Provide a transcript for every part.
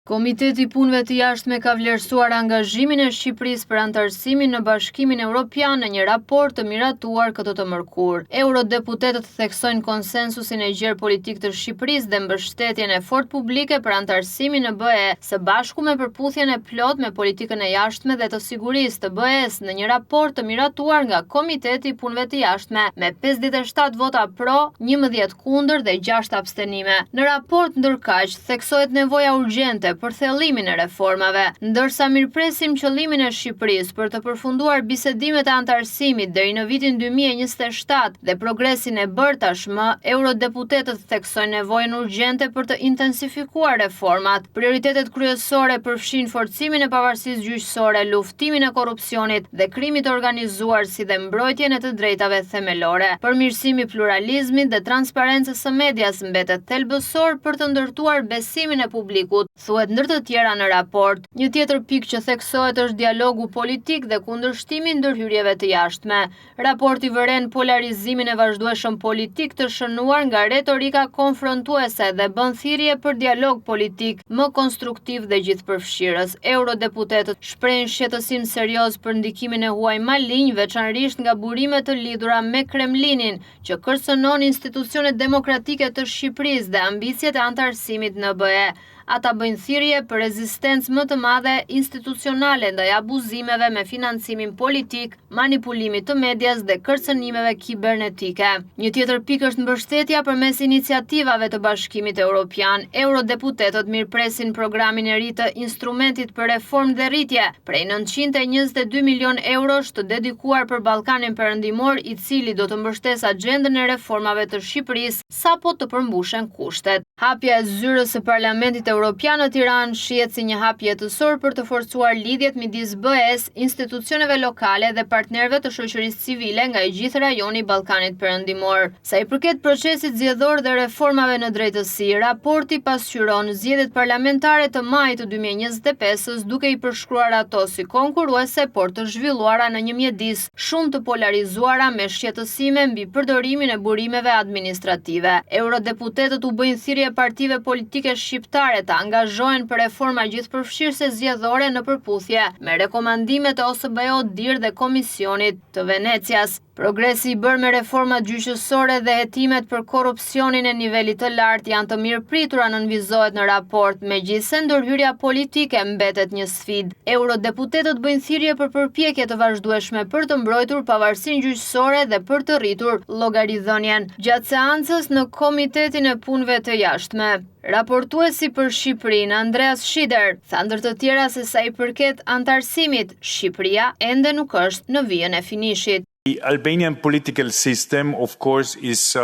Komiteti i Punëve të Jashtme ka vlerësuar angazhimin e Shqipërisë për anëtarësimin në Bashkimin Evropian në një raport të miratuar këtë të mërkurë. Eurodeputetët theksojnë konsensusin e gjerë politik të Shqipërisë dhe mbështetjen e fortë publike për anëtarësimin në BE, së bashku me përputhjen e plotë me politikën e jashtme dhe të sigurisë të BE-s në një raport të miratuar nga Komiteti i Punëve të Jashtme me 57 vota pro, 11 kundër dhe 6 abstenime. Në raport ndërkaq theksohet nevoja urgjente për thellimin e reformave, ndërsa mirëpresim qëllimin e Shqipërisë për të përfunduar bisedimet e anëtarësimit deri në vitin 2027 dhe progresin e bërë tashmë, eurodeputetët theksojnë nevojën urgjente për të intensifikuar reformat. Prioritetet kryesore përfshin forcimin e pavarësisë gjyqësore, luftimin e korrupsionit dhe krimit të organizuar, si dhe mbrojtjen e të drejtave themelore. Përmirësimi i pluralizmit dhe transparencës së medias mbetet thelbësor për të ndërtuar besimin e publikut, thuhet ndër të tjera në raport. Një tjetër pikë që theksohet është dialogu politik dhe kundërshtimi ndër hyrjeve të jashtme. Raporti vëren polarizimin e vazhdueshëm politik të shënuar nga retorika konfrontuese dhe bën thirrje për dialog politik më konstruktiv dhe gjithëpërfshirës. Eurodeputetët shprehin shqetësim serioz për ndikimin e huaj malinj, veçanërisht nga burimet të lidhura me Kremlinin, që kërcënon institucionet demokratike të Shqipërisë dhe ambicjet e anëtarësimit në BE. Ata bëjnë thirrje për rezistencë më të madhe institucionale ndaj abuzimeve me financimin politik, manipulimit të medias dhe kërcënimeve kibernetike. Një tjetër pikë është mbështetja përmes iniciativave të Bashkimit Evropian. Eurodeputetët mirëpresin programin e ri të instrumentit për reformë dhe rritje, prej 922 milion eurosh të dedikuar për Ballkanin Perëndimor, i cili do të mbështesë agjendën e reformave të Shqipërisë sapo të përmbushen kushtet. Hapja e zyrës së Parlamentit Evropian në Tiranë shihet si një hap jetësor për të forcuar lidhjet midis BE-s, institucioneve lokale dhe partnerëve të shoqërisë civile nga i gjithë rajoni i Ballkanit Perëndimor. Sa i përket procesit zgjedhor dhe reformave në drejtësi, raporti pasqyron zgjedhjet parlamentare të majit të 2025-s, duke i përshkruar ato si konkurruese por të zhvilluara në një mjedis shumë të polarizuara me shqetësime mbi përdorimin e burimeve administrative. Eurodeputetët u bëjnë thirrje partive politike shqiptare të angazhohen për reforma gjithëpërfshirëse zgjedhore në përputhje me rekomandimet e OSBE-ODIHR dhe Komisionit të Venecias. Progresi i bërë me reformat gjyqësore dhe hetimet për korrupsionin e nivelit të lartë janë të mirëpritura, nënvizohet në raport, megjithse ndërhyrja politike mbetet një sfidë. Eurodeputetët bëjnë thirrje për përpjekje të vazhdueshme për të mbrojtur pavarësinë gjyqësore dhe për të rritur llogaridhënien. Gjatë seancës në Komitetin e Punëve të Jashtme, raportuesi për Shqipërinë, Andreas Schieder, tha ndër të tjera se sa i përket anëtarësimit, Shqipëria ende nuk është në vijën e finishit. The Albanian political system, of course, is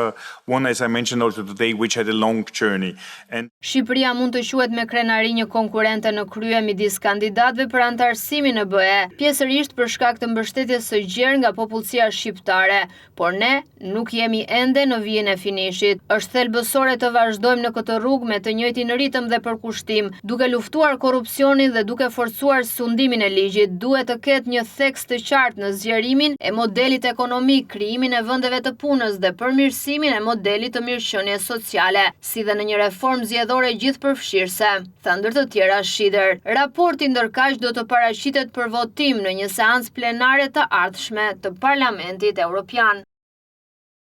one, as I mentioned also today, which had a long journey. Shqipëria mund të quhet me krenari një konkurrente në krye midis kandidatëve për anëtarësimin në BE, pjesërisht për shkak të mbështetjes së gjerë nga popullsia shqiptare, por ne nuk jemi ende në vijën e finishit. Është thelbësore të vazhdojmë në këtë rrugë me të njëjtin ritëm dhe përkushtim, duke luftuar korrupsionin dhe duke forcuar sundimin e ligjit. Duhet të ketë një theks të qartë në zgjerimin e modelit ekonomik, krijimin e vendeve të punës dhe përmirësimin e modelit të mirëqenies sociale, si dhe në një reformë zgjedhore gjithëpërfshirëse, tha ndër të tjera Schieder. Raporti ndërkaq do të paraqitet për votim në një seancë plenare të ardhshme të Parlamentit Evropian.